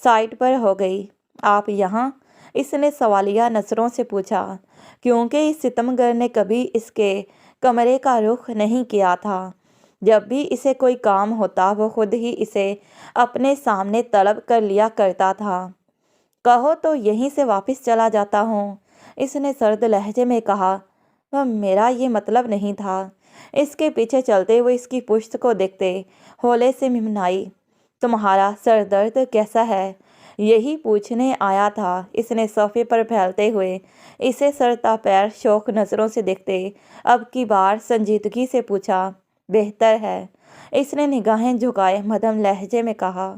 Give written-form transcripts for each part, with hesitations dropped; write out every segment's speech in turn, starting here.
Site پر ہو گئی۔ آپ یہاں؟ اس نے سوالیہ نظروں سے پوچھا، کیونکہ اس ستمگر نے کبھی اس کے کمرے کا رخ نہیں کیا تھا۔ جب بھی اسے کوئی کام ہوتا وہ خود ہی اسے اپنے سامنے طلب کر لیا کرتا تھا۔ کہو تو یہیں سے واپس چلا جاتا ہوں، اس نے سرد لہجے میں کہا۔ میرا یہ مطلب نہیں تھا۔ اس کے پیچھے چلتے ہوئے اس کی پشت کو دیکھتے ہولے سے ممنائی، تمہارا سر درد کیسا ہے؟ یہی پوچھنے آیا تھا، اس نے صفحے پر پھیلتے ہوئے اسے سر تا پیر شوق نظروں سے دیکھتے اب کی بار سنجیدگی سے پوچھا۔ بہتر ہے، اس نے نگاہیں جھکائے مدھم لہجے میں کہا۔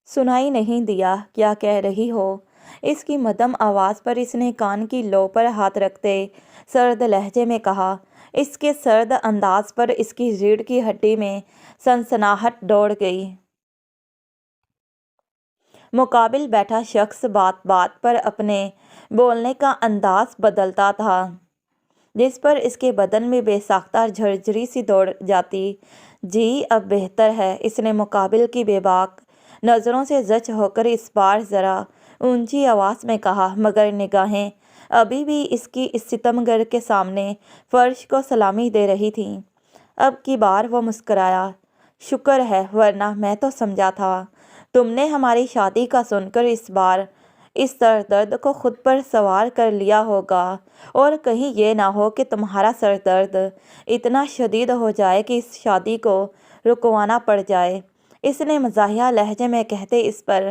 سنائی نہیں دیا کیا کہہ رہی ہو؟ اس کی مدھم آواز پر اس نے کان کی لو پر ہاتھ رکھتے سرد لہجے میں کہا۔ اس کے سرد انداز پر اس کی ریڑھ کی ہڈی میں سنسناہٹ دوڑ گئی۔ مقابل بیٹھا شخص بات بات پر اپنے بولنے کا انداز بدلتا تھا، جس پر اس کے بدن میں بے ساختہ جھرجھری سی دوڑ جاتی۔ جی اب بہتر ہے، اس نے مقابل کی بے باک نظروں سے زچ ہو کر اس بار ذرا اونچی آواز میں کہا، مگر نگاہیں ابھی بھی اس کی اس ستمگر کے سامنے فرش کو سلامی دے رہی تھیں۔ اب کی بار وہ مسکرایا۔ شکر ہے، ورنہ میں تو سمجھا تھا تم نے ہماری شادی کا سن کر اس بار اس سر درد کو خود پر سوار کر لیا ہوگا، اور کہیں یہ نہ ہو کہ تمہارا سر درد اتنا شدید ہو جائے کہ اس شادی کو رکوانا پڑ جائے، اس نے مزاحیہ لہجے میں کہتے اس پر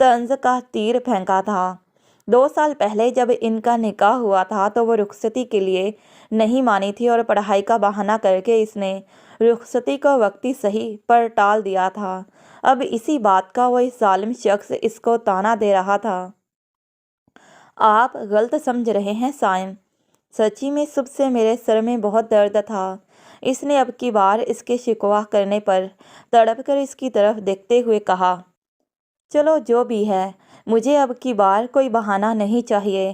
طنز کا تیر پھینکا تھا۔ 2 سال پہلے جب ان کا نکاح ہوا تھا تو وہ رخصتی کے لیے نہیں مانی تھی، اور پڑھائی کا بہانہ کر کے اس نے رخصتی کو وقتی صحیح پر ٹال دیا تھا۔ اب اسی بات کا وہ ظالم شخص اس کو طعنہ دے رہا تھا۔ آپ غلط سمجھ رہے ہیں سائم، سچی میں صبح سے میرے سر میں بہت درد تھا، اس نے اب کی بار اس کے شکوہ کرنے پر تڑپ کر اس کی طرف دیکھتے ہوئے کہا۔ چلو جو بھی ہے، مجھے اب کی بار کوئی بہانہ نہیں چاہیے۔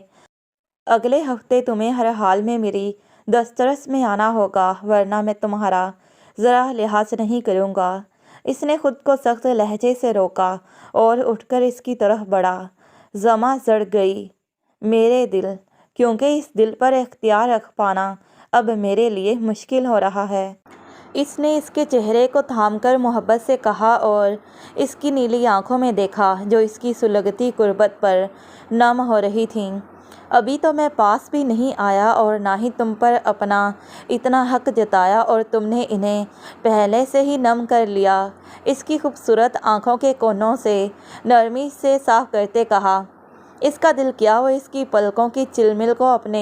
اگلے ہفتے تمہیں ہر حال میں میری دسترس میں آنا ہوگا، ورنہ میں تمہارا ذرا لحاظ نہیں کروں گا۔ اس نے خود کو سخت لہجے سے روکا اور اٹھ کر اس کی طرف بڑھا۔ زما زڑ گئی میرے دل، کیونکہ اس دل پر اختیار رکھ پانا اب میرے لیے مشکل ہو رہا ہے۔ اس نے اس کے چہرے کو تھام کر محبت سے کہا اور اس کی نیلی آنکھوں میں دیکھا جو اس کی سلگتی قربت پر نم ہو رہی تھیں۔ ابھی تو میں پاس بھی نہیں آیا اور نہ ہی تم پر اپنا اتنا حق جتایا، اور تم نے انہیں پہلے سے ہی نم کر لیا۔ اس کی خوبصورت آنکھوں کے کونوں سے نرمی سے صاف کرتے کہا۔ اس کا دل کیا وہ اس کی پلکوں کی چلمل کو اپنے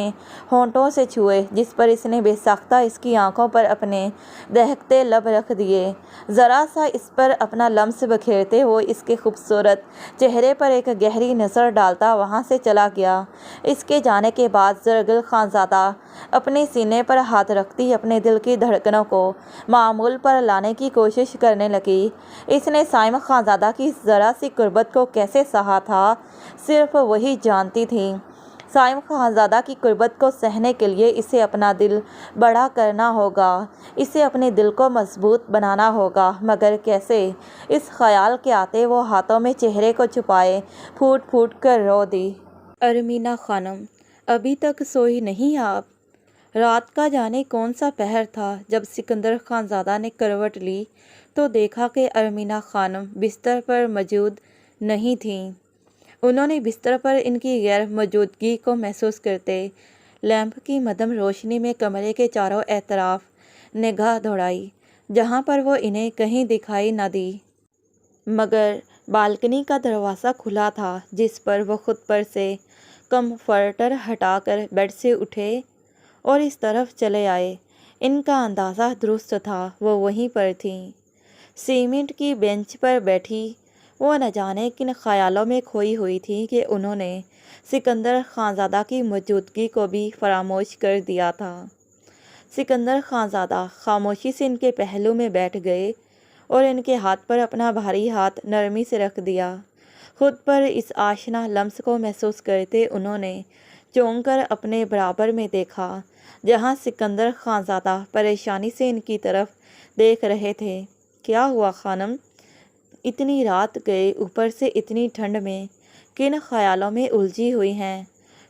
ہونٹوں سے چھوئے، جس پر اس نے بے ساختہ اس کی آنکھوں پر اپنے دہکتے لب رکھ دیے۔ ذرا سا اس پر اپنا لمس بکھیرتے وہ اس کے خوبصورت چہرے پر ایک گہری نظر ڈالتا وہاں سے چلا گیا۔ اس کے جانے کے بعد زرگل خانزادہ اپنے سینے پر ہاتھ رکھتی اپنے دل کی دھڑکنوں کو معمول پر لانے کی کوشش کرنے لگی۔ اس نے سائم خانزادہ کی ذرا سی قربت کو کیسے سہا تھا، صرف وہی جانتی تھی۔ سائم خانزادہ کی قربت کو سہنے کے لیے اسے اپنا دل بڑا کرنا ہوگا، اسے اپنے دل کو مضبوط بنانا ہوگا، مگر کیسے؟ اس خیال کے آتے وہ ہاتھوں میں چہرے کو چھپائے پھوٹ پھوٹ کر رو دی۔ ارمینا خانم، ابھی تک سوئی نہیں آپ؟ رات کا جانے کون سا پہر تھا، جب سکندر خانزادہ نے کروٹ لی تو دیکھا کہ ارمینا خانم بستر پر موجود نہیں تھیں۔ انہوں نے بستر پر ان کی غیر موجودگی کو محسوس کرتے لیمپ کی مدھم روشنی میں کمرے کے چاروں اطراف نگاہ دوڑائی، جہاں پر وہ انہیں کہیں دکھائی نہ دی، مگر بالکنی کا دروازہ کھلا تھا، جس پر وہ خود پر سے کمفرٹر ہٹا کر بیڈ سے اٹھے اور اس طرف چلے آئے۔ ان کا اندازہ درست تھا، وہ وہیں پر تھیں، سیمنٹ کی بینچ پر بیٹھی۔ وہ نہ جانے کن خیالوں میں کھوئی ہوئی تھی کہ انہوں نے سکندر خانزادہ کی موجودگی کو بھی فراموش کر دیا تھا۔ سکندر خانزادہ خاموشی سے ان کے پہلو میں بیٹھ گئے اور ان کے ہاتھ پر اپنا بھاری ہاتھ نرمی سے رکھ دیا۔ خود پر اس آشنا لمس کو محسوس کرتے انہوں نے چونک کر اپنے برابر میں دیکھا، جہاں سکندر خانزادہ پریشانی سے ان کی طرف دیکھ رہے تھے۔ کیا ہوا خانم؟ اتنی رات گئے، اوپر سے اتنی ٹھنڈ میں کن خیالوں میں الجھی ہوئی ہیں؟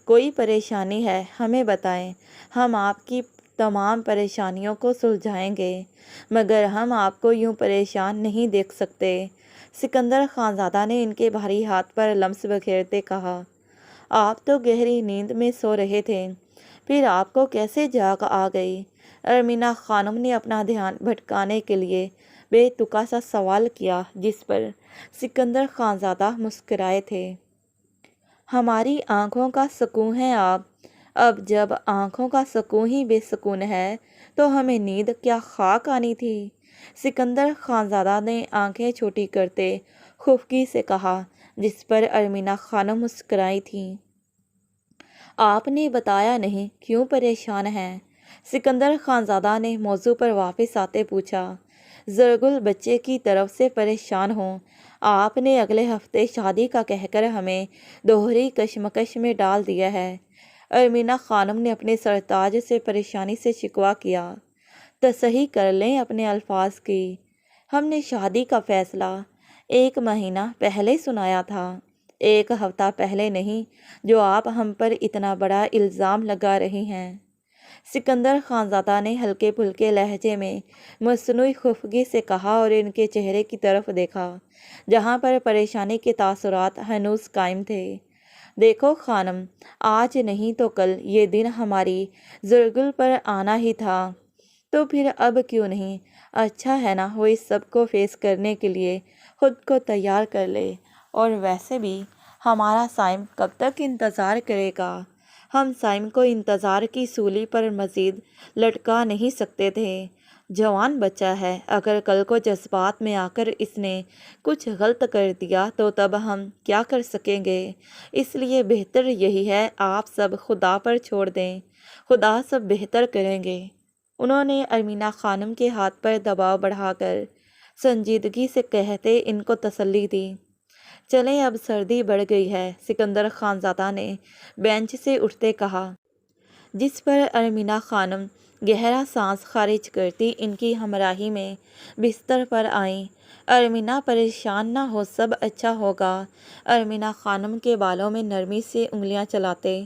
کوئی پریشانی ہے ہمیں بتائیں، ہم آپ کی تمام پریشانیوں کو سلجھائیں گے، مگر ہم آپ کو یوں پریشان نہیں دیکھ سکتے۔ سکندر خانزادہ نے ان کے بھاری ہاتھ پر لمس بکھیرتے کہا، آپ تو گہری نیند میں سو رہے تھے، پھر آپ کو کیسے جاگ آ گئی؟ ارمینا خانم نے اپنا دھیان بھٹکانے کے لیے بے تکا سا سوال کیا، جس پر سکندر خانزادہ مسکرائے تھے۔ ہماری آنکھوں کا سکون ہیں آپ، اب جب آنکھوں کا سکون ہی بے سکون ہے تو ہمیں نیند کیا خاک آنی تھی؟ سکندر خانزادہ نے آنکھیں چھوٹی کرتے خفگی سے کہا، جس پر ارمینا خانم مسکرائی تھیں۔ آپ نے بتایا نہیں کیوں پریشان ہیں؟ سکندر خانزادہ نے موضوع پر واپس آتے پوچھا۔ زرگل بچے کی طرف سے پریشان ہوں، آپ نے اگلے ہفتے شادی کا کہہ کر ہمیں دوہری کشمکش میں ڈال دیا ہے۔ ارمینا خانم نے اپنے سرتاج سے پریشانی سے شکوہ کیا۔ تصحیح کر لیں اپنے الفاظ کی، ہم نے شادی کا فیصلہ 1 مہینہ پہلے سنایا تھا، 1 ہفتہ پہلے نہیں، جو آپ ہم پر اتنا بڑا الزام لگا رہی ہیں۔ سکندر خانزادہ نے ہلکے پھلکے لہجے میں مصنوعی خفگی سے کہا اور ان کے چہرے کی طرف دیکھا جہاں پر پریشانی کے تاثرات ہنوز قائم تھے۔ دیکھو خانم، آج نہیں تو کل یہ دن ہماری زرگل پر آنا ہی تھا، تو پھر اب کیوں نہیں؟ اچھا ہے نا، وہ اس سب کو فیس کرنے کے لیے خود کو تیار کر لے، اور ویسے بھی ہمارا سائم کب تک انتظار کرے گا؟ ہم سائم کو انتظار کی سولی پر مزید لٹکا نہیں سکتے تھے۔ جوان بچہ ہے، اگر کل کو جذبات میں آ کر اس نے کچھ غلط کر دیا تو تب ہم کیا کر سکیں گے؟ اس لیے بہتر یہی ہے آپ سب خدا پر چھوڑ دیں، خدا سب بہتر کریں گے۔ انہوں نے ارمینا خانم کے ہاتھ پر دباؤ بڑھا کر سنجیدگی سے کہتے ان کو تسلی دی۔ چلیں اب سردی بڑھ گئی ہے، سکندر خانزادہ نے بینچ سے اٹھتے کہا، جس پر ارمینا خانم گہرا سانس خارج کرتی ان کی ہمراہی میں بستر پر آئیں۔ ارمینا پریشان نہ ہو، سب اچھا ہوگا۔ ارمینا خانم کے بالوں میں نرمی سے انگلیاں چلاتے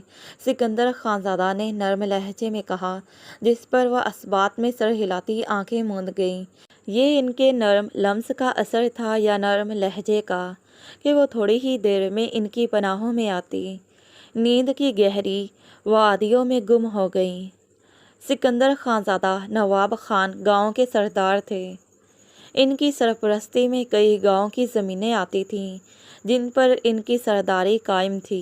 سکندر خانزادہ نے نرم لہجے میں کہا، جس پر وہ اثبات میں سر ہلاتی آنکھیں موند گئیں۔ یہ ان کے نرم لمس کا اثر تھا یا نرم لہجے کا کہ وہ تھوڑی ہی دیر میں ان کی پناہوں میں آتی، نیند کی گہری وادیوں میں گم ہو گئیں۔ سکندر خانزادہ نواب خان گاؤں کے سردار تھے۔ ان کی سرپرستی میں کئی گاؤں کی زمینیں آتی تھیں جن پر ان کی سرداری قائم تھی۔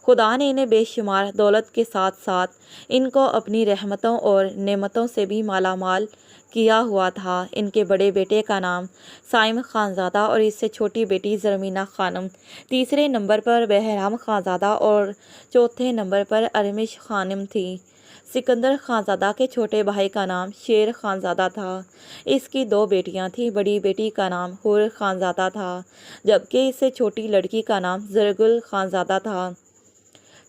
خدا نے انہیں بے شمار دولت کے ساتھ ساتھ ان کو اپنی رحمتوں اور نعمتوں سے بھی مالا مال کیا ہوا تھا۔ ان کے بڑے بیٹے کا نام سائم خانزادہ اور اس سے چھوٹی بیٹی زرمینا خانم، تیسرے نمبر پر بہرام خانزادہ اور چوتھے نمبر پر ارمش خانم تھی۔ سکندر خانزادہ کے چھوٹے بھائی کا نام شیر خانزادہ تھا۔ اس کی 2 بیٹیاں تھیں، بڑی بیٹی کا نام حور خانزادہ تھا، جبکہ اس سے چھوٹی لڑکی کا نام زرگل خانزادہ تھا۔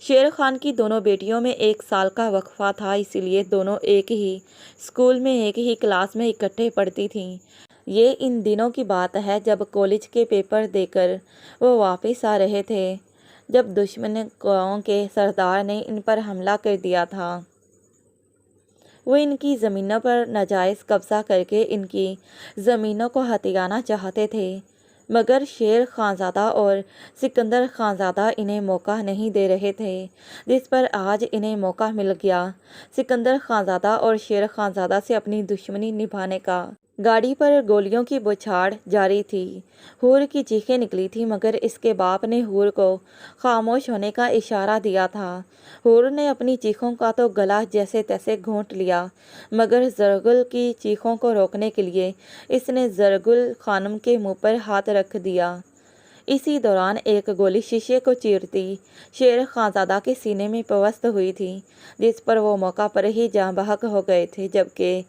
شیر خان کی دونوں بیٹیوں میں 1 سال کا وقفہ تھا، اسی لیے دونوں ایک ہی اسکول میں ایک ہی کلاس میں اکٹھے پڑھتی تھیں۔ یہ ان دنوں کی بات ہے جب کالج کے پیپر دے کر وہ واپس آ رہے تھے، جب دشمن قوم کے سردار نے ان پر حملہ کر دیا تھا۔ وہ ان کی زمینوں پر ناجائز قبضہ کر کے ان کی زمینوں کو ہتھیانا چاہتے تھے، مگر شیر خانزادہ اور سکندر خانزادہ انہیں موقع نہیں دے رہے تھے، جس پر آج انہیں موقع مل گیا سکندر خانزادہ اور شیر خانزادہ سے اپنی دشمنی نبھانے کا۔ گاڑی پر گولیوں کی بوچھاڑ جاری تھی۔ حور کی چیخیں نکلی تھیں، مگر اس کے باپ نے حور کو خاموش ہونے کا اشارہ دیا تھا۔ حور نے اپنی چیخوں کا تو گلا جیسے تیسے گھونٹ لیا، مگر زرگل کی چیخوں کو روکنے کے لیے اس نے زرگل خانم کے منہ پر ہاتھ رکھ دیا۔ اسی دوران ایک گولی شیشے کو چیرتی شیر خانزادہ کے سینے میں پیوست ہوئی تھی، جس پر وہ موقع پر ہی جاں بحق ہو گئے تھے، جبکہ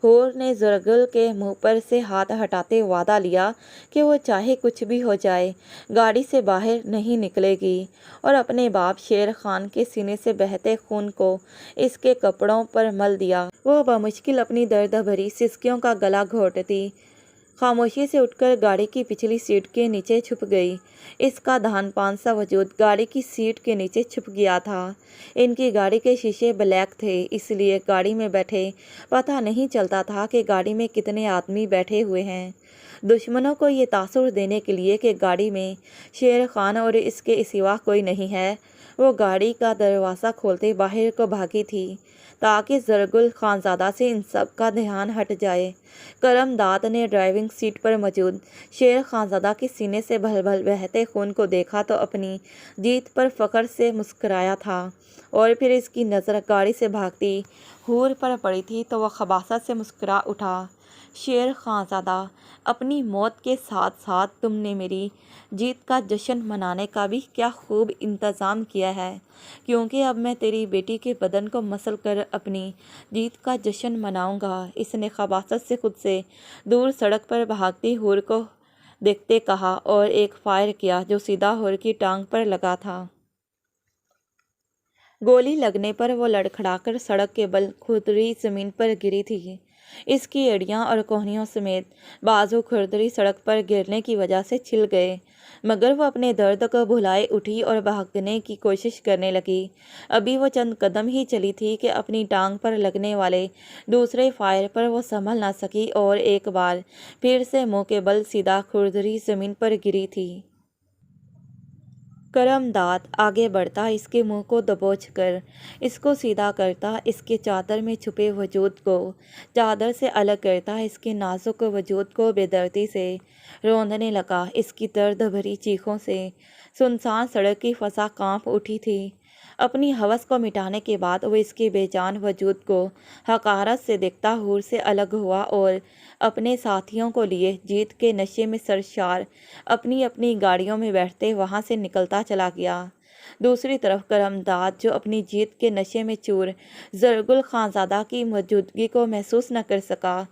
حور نے زرگل کے منہ پر سے ہاتھ ہٹاتے وعدہ لیا کہ وہ چاہے کچھ بھی ہو جائے گاڑی سے باہر نہیں نکلے گی، اور اپنے باپ شیر خان کے سینے سے بہتے خون کو اس کے کپڑوں پر مل دیا۔ وہ بمشکل اپنی درد بھری سسکیوں کا گلا گھونٹتی خاموشی سے اٹھ کر گاڑی کی پچھلی سیٹ کے نیچے چھپ گئی۔ اس کا دھان پان سا وجود گاڑی کی سیٹ کے نیچے چھپ گیا تھا۔ ان کی گاڑی کے شیشے بلیک تھے، اس لیے گاڑی میں بیٹھے پتہ نہیں چلتا تھا کہ گاڑی میں کتنے آدمی بیٹھے ہوئے ہیں۔ دشمنوں کو یہ تاثر دینے کے لیے کہ گاڑی میں شیر خان اور اس کے سوا کوئی نہیں ہے، وہ گاڑی کا دروازہ کھولتے باہر کو بھاگی تھی تاکہ زرگل خانزادہ سے ان سب کا دھیان ہٹ جائے۔ کرم داد نے ڈرائیونگ سیٹ پر موجود شیر خانزادہ کے سینے سے بھل بھل بہتے خون کو دیکھا تو اپنی جیت پر فخر سے مسکرایا تھا، اور پھر اس کی نظر گاڑی سے بھاگتی حور پر پڑی تھی تو وہ خباثت سے مسکرا اٹھا۔ شیر خانزادہ، اپنی موت کے ساتھ ساتھ تم نے میری جیت کا جشن منانے کا بھی کیا خوب انتظام کیا ہے، کیونکہ اب میں تیری بیٹی کے بدن کو مسل کر اپنی جیت کا جشن مناؤں گا۔ اس نے خباثت سے خود سے دور سڑک پر بھاگتی حور کو دیکھتے کہا اور ایک فائر کیا جو سیدھا حور کی ٹانگ پر لگا تھا۔ گولی لگنے پر وہ لڑکھڑا کر سڑک کے بل کھردری زمین پر گری تھی۔ اس کی ایڑیاں اور کوہنیوں سمیت بازو کھردری سڑک پر گرنے کی وجہ سے چھل گئے، مگر وہ اپنے درد کو بھلائے اٹھی اور بھاگنے کی کوشش کرنے لگی۔ ابھی وہ چند قدم ہی چلی تھی کہ اپنی ٹانگ پر لگنے والے دوسرے فائر پر وہ سنبھل نہ سکی اور ایک بار پھر سے منہ کے بل سیدھا کھردری زمین پر گری تھی۔ کرم داد آگے بڑھتا، اس کے منہ کو دبوچ کر اس کو سیدھا کرتا، اس کے چادر میں چھپے وجود کو چادر سے الگ کرتا، اس کے نازک وجود کو بے دردی سے روندنے لگا۔ اس کی درد بھری چیخوں سے سنسان سڑک کی فضا کانپ اٹھی تھی۔ اپنی ہوس کو مٹانے کے بعد وہ اس کے بے جان وجود کو حقارت سے دیکھتا حور سے الگ ہوا اور اپنے ساتھیوں کو لیے جیت کے نشے میں سرشار اپنی اپنی گاڑیوں میں بیٹھتے وہاں سے نکلتا چلا گیا۔ دوسری طرف کرم داد، جو اپنی جیت کے نشے میں چور زرگل خانزادہ کی موجودگی کو محسوس نہ کر سکا،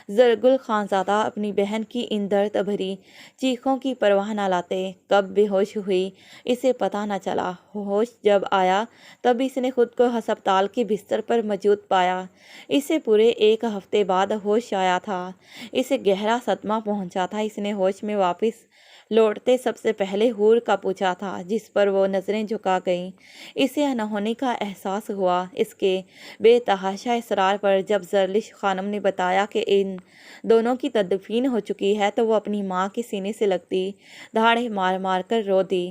زرگل خانزادہ اپنی بہن کی ان درد بھری چیخوں کی پرواہ نہ لاتے کب بے ہوش ہوئی اسے پتہ نہ چلا۔ ہوش جب آیا تب اس نے خود کو ہسپتال کے بستر پر موجود پایا۔ اسے پورے 1 ہفتے بعد ہوش آیا تھا۔ اسے گہرا صدمہ پہنچا تھا۔ اس نے ہوش میں واپس لوٹتے سب سے پہلے حور کا پوچھا تھا، جس پر وہ نظریں جھکا گئیں۔ اسے انہونی کا احساس ہوا۔ اس کے بے تحاشا اصرار پر جب زرلش خانم نے بتایا کہ ان دونوں کی تدفین ہو چکی ہے تو وہ اپنی ماں کے سینے سے لگتی دھاڑیں مار مار کر رو دی۔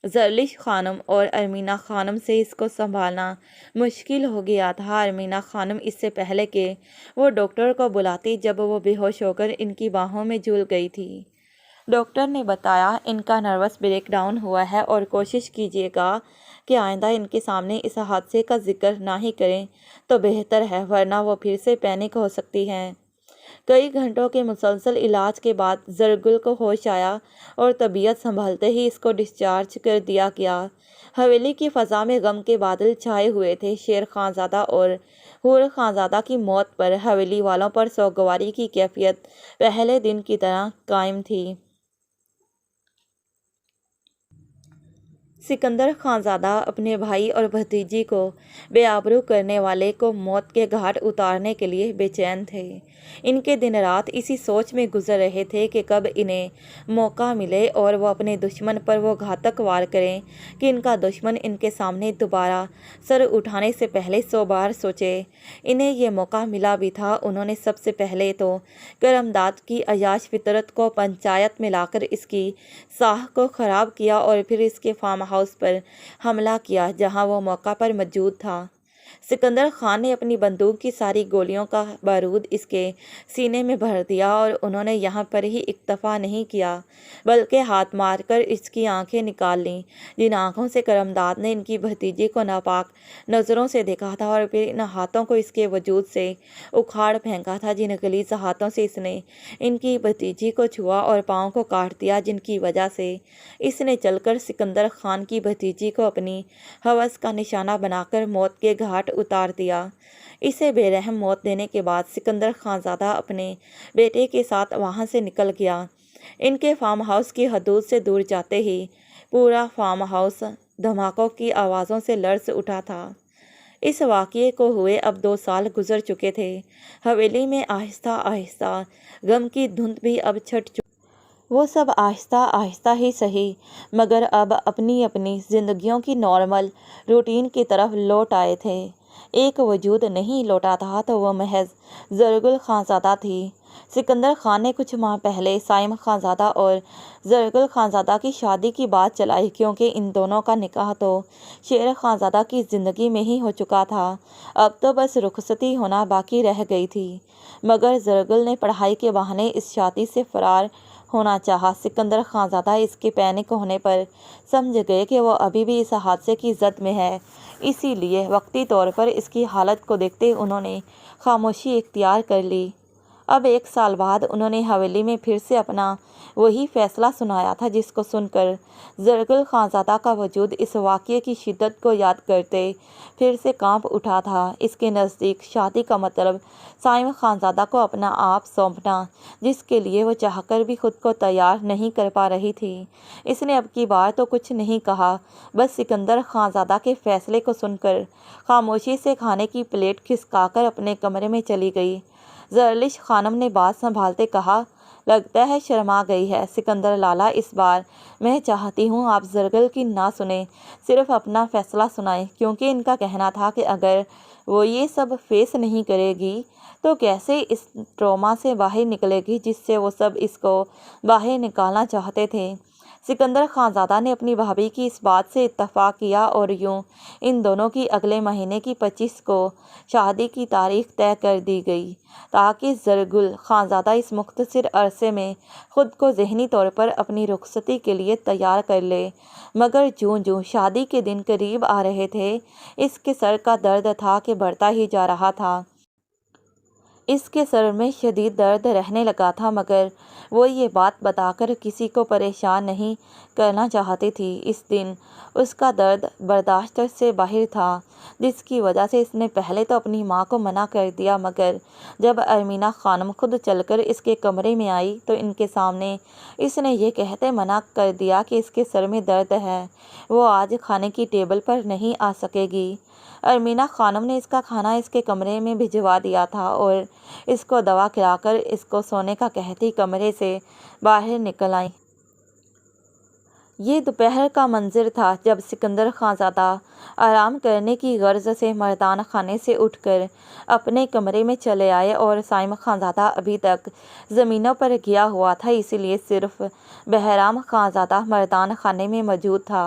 زرلش خانم اور ارمینا خانم سے اس کو سنبھالنا مشکل ہو گیا تھا۔ ارمینا خانم اس سے پہلے کہ وہ ڈاکٹر کو بلاتی جب وہ بے ہوش ہو کر ان کی باہوں میں جھول گئی تھی۔ ڈاکٹر نے بتایا ان کا نروس بریک ڈاؤن ہوا ہے اور کوشش کیجیے گا کہ آئندہ ان کے سامنے اس حادثے کا ذکر نہ ہی کریں تو بہتر ہے، ورنہ وہ پھر سے پینک ہو سکتی ہیں۔ کئی گھنٹوں کے مسلسل علاج کے بعد زرگل کو ہوش آیا اور طبیعت سنبھلتے ہی اس کو ڈسچارج کر دیا گیا۔ حویلی کی فضا میں غم کے بادل چھائے ہوئے تھے۔ شیر خانزادہ اور حور خانزادہ کی موت پر حویلی والوں پر سوگواری کی کیفیت پہلے دن کی طرح قائم تھی۔ سکندر خانزادہ اپنے بھائی اور بھتیجی کو بے آبرو کرنے والے کو موت کے گھاٹ اتارنے کے لیے بے چین تھے۔ ان کے دن رات اسی سوچ میں گزر رہے تھے کہ کب انہیں موقع ملے اور وہ اپنے دشمن پر وہ گھاتک وار کریں کہ ان کا دشمن ان کے سامنے دوبارہ سر اٹھانے سے پہلے 100 بار سوچے۔ انہیں یہ موقع ملا بھی تھا۔ انہوں نے سب سے پہلے تو کرم داد کی عیاش فطرت کو پنچایت میں لا کر اس کی ساکھ کو خراب کیا اور پھر اس کے فارم ہاؤس پر حملہ کیا جہاں وہ موقع پر موجود تھا۔ سکندر خان نے اپنی بندوق کی ساری گولیوں کا بارود اس کے سینے میں بھر دیا اور انہوں نے یہاں پر ہی اکتفا نہیں کیا بلکہ ہاتھ مار کر اس کی آنکھیں نکال لیں، جن آنکھوں سے کرم داد نے ان کی بھتیجی کو ناپاک نظروں سے دیکھا تھا، اور پھر ان ہاتھوں کو اس کے وجود سے اکھاڑ پھینکا تھا جن غلیظ ہاتھوں سے اس نے ان کی بھتیجی کو چھوا اور پاؤں کو کاٹ دیا، جن کی وجہ سے اس نے چل کر سکندر خان کی بھتیجی کو اپنی ہوس کا نشانہ بنا کر موت کے گھاٹ اتار دیا۔ اسے بے رحم موت دینے کے بعد سکندر خانزادہ اپنے بیٹے کے ساتھ وہاں سے نکل گیا۔ ان کے فارم ہاؤس کی حدود سے دور جاتے ہی پورا فارم ہاؤس دھماکوں کی آوازوں سے لرز اٹھا تھا۔ اس واقعے کو ہوئے اب 2 سال گزر چکے تھے۔ حویلی میں آہستہ آہستہ غم کی دھند بھی اب چھٹ چکی۔ وہ سب آہستہ آہستہ ہی سہی مگر اب اپنی اپنی زندگیوں کی نارمل روٹین کی طرف لوٹ آئے تھے۔ ایک وجود نہیں لوٹا تھا تو وہ محض زرگل خانزادہ تھی۔ سکندر خان نے کچھ ماہ پہلے سائم خانزادہ اور زرگل خانزادہ کی شادی کی بات چلائی، کیونکہ ان دونوں کا نکاح تو شیر خانزادہ کی زندگی میں ہی ہو چکا تھا، اب تو بس رخصتی ہونا باقی رہ گئی تھی۔ مگر زرگل نے پڑھائی کے بہانے اس شادی سے فرار ہونا چاہا۔ سکندر خانزادہ اس کے پینک ہونے پر سمجھ گئے کہ وہ ابھی بھی اس حادثے کی زد میں ہے، اسی لیے وقتی طور پر اس کی حالت کو دیکھتے انہوں نے خاموشی اختیار کر لی۔ اب 1 سال بعد انہوں نے حویلی میں پھر سے اپنا وہی فیصلہ سنایا تھا، جس کو سن کر زرگل خانزادہ کا وجود اس واقعے کی شدت کو یاد کرتے پھر سے کانپ اٹھا تھا۔ اس کے نزدیک شادی کا مطلب سائم خانزادہ کو اپنا آپ سونپنا، جس کے لیے وہ چاہ کر بھی خود کو تیار نہیں کر پا رہی تھی۔ اس نے اب کی بار تو کچھ نہیں کہا، بس سکندر خانزادہ کے فیصلے کو سن کر خاموشی سے کھانے کی پلیٹ کھسکا کر اپنے کمرے میں چلی گئی۔ زرلش خانم نے بات سنبھالتے کہا، لگتا ہے شرما گئی ہے سکندر لالا، اس بار میں چاہتی ہوں آپ زرگل کی نہ سنیں، صرف اپنا فیصلہ سنائیں، کیونکہ ان کا کہنا تھا کہ اگر وہ یہ سب فیس نہیں کرے گی تو کیسے اس ٹراما سے باہر نکلے گی جس سے وہ سب اس کو باہر نکالنا چاہتے تھے۔ سکندر خانزادہ نے اپنی بھابھی کی اس بات سے اتفاق کیا اور یوں ان دونوں کی اگلے مہینے کی 25 کو شادی کی تاریخ طے کر دی گئی، تاکہ زرگل خانزادہ اس مختصر عرصے میں خود کو ذہنی طور پر اپنی رخصتی کے لیے تیار کر لے۔ مگر جوں جوں شادی کے دن قریب آ رہے تھے، اس کے سر کا درد تھا کہ بڑھتا ہی جا رہا تھا۔ اس کے سر میں شدید درد رہنے لگا تھا، مگر وہ یہ بات بتا کر کسی کو پریشان نہیں کرنا چاہتی تھی۔ اس دن اس کا درد برداشت سے باہر تھا، جس کی وجہ سے اس نے پہلے تو اپنی ماں کو منع کر دیا، مگر جب ارمینا خانم خود چل کر اس کے کمرے میں آئی تو ان کے سامنے اس نے یہ کہتے منع کر دیا کہ اس کے سر میں درد ہے، وہ آج کھانے کی ٹیبل پر نہیں آ سکے گی۔ ارمینا خانم نے اس کا کھانا اس کے کمرے میں بھجوا دیا تھا اور اس کو دوا کھلا کر اس کو سونے کا کہتی کمرے سے باہر نکل آئیں۔ یہ دوپہر کا منظر تھا جب سکندر خانزادہ آرام کرنے کی غرض سے مردان خانے سے اٹھ کر اپنے کمرے میں چلے آئے، اور سائم خانزادہ ابھی تک زمینوں پر گیا ہوا تھا، اسی لیے صرف بہرام خانزادہ مردان خانے میں موجود تھا۔